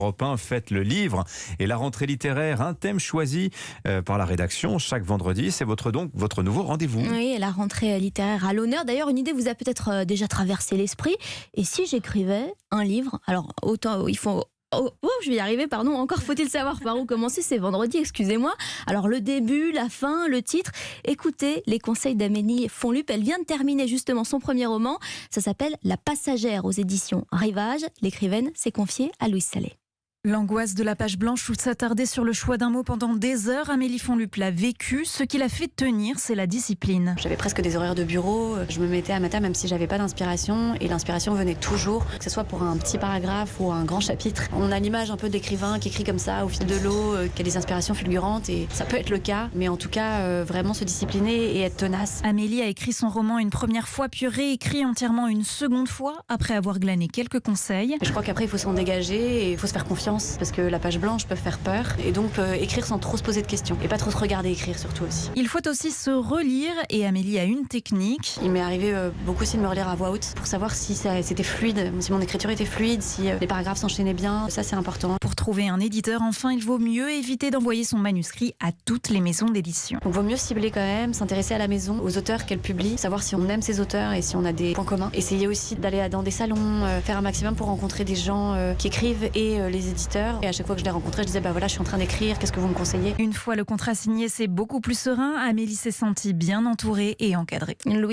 Europe 1, faites le livre et la rentrée littéraire, un thème choisi par la rédaction chaque vendredi. C'est votre nouveau rendez-vous. Oui, et la rentrée littéraire à l'honneur. D'ailleurs, une idée vous a peut-être déjà traversé l'esprit. Et si j'écrivais un livre, alors autant il faut... je vais y arriver, pardon. Encore faut-il savoir par où commencer. C'est vendredi, excusez-moi. Alors le début, la fin, le titre. Écoutez les conseils d'Amélie Fonlup. Elle vient de terminer justement son premier roman. Ça s'appelle La Passagère aux éditions Rivage. L'écrivaine s'est confiée à Louise Sallet. L'angoisse de la page blanche où s'attarder sur le choix d'un mot pendant des heures, Amélie Fonlup l'a vécu. Ce qui l'a fait tenir, c'est la discipline. J'avais presque des horaires de bureau. Je me mettais à matin même si j'avais pas d'inspiration. Et l'inspiration venait toujours, que ce soit pour un petit paragraphe ou un grand chapitre. On a l'image un peu d'écrivain qui écrit comme ça au fil de l'eau, qui a des inspirations fulgurantes. Et ça peut être le cas, mais en tout cas, vraiment se discipliner et être tenace. Amélie a écrit son roman une première fois, puis réécrit entièrement une seconde fois, après avoir glané quelques conseils. Je crois qu'après, il faut s'en dégager et il faut se faire confiance. Parce que la page blanche peut faire peur et donc écrire sans trop se poser de questions et pas trop se regarder écrire surtout aussi. Il faut aussi se relire et Amélie a une technique. Il m'est arrivé beaucoup aussi de me relire à voix haute pour savoir si c'était fluide, si mon écriture était fluide, si les paragraphes s'enchaînaient bien, ça c'est important. Pour trouver un éditeur, enfin, il vaut mieux éviter d'envoyer son manuscrit à toutes les maisons d'édition. Donc vaut mieux cibler quand même, s'intéresser à la maison, aux auteurs qu'elle publie, savoir si on aime ses auteurs et si on a des points communs. Essayer aussi d'aller dans des salons, faire un maximum pour rencontrer des gens qui écrivent et les éditeurs. Et à chaque fois que je les rencontrais, je disais voilà, je suis en train d'écrire, qu'est-ce que vous me conseillez ? Une fois le contrat signé, c'est beaucoup plus serein. Amélie s'est sentie bien entourée et encadrée.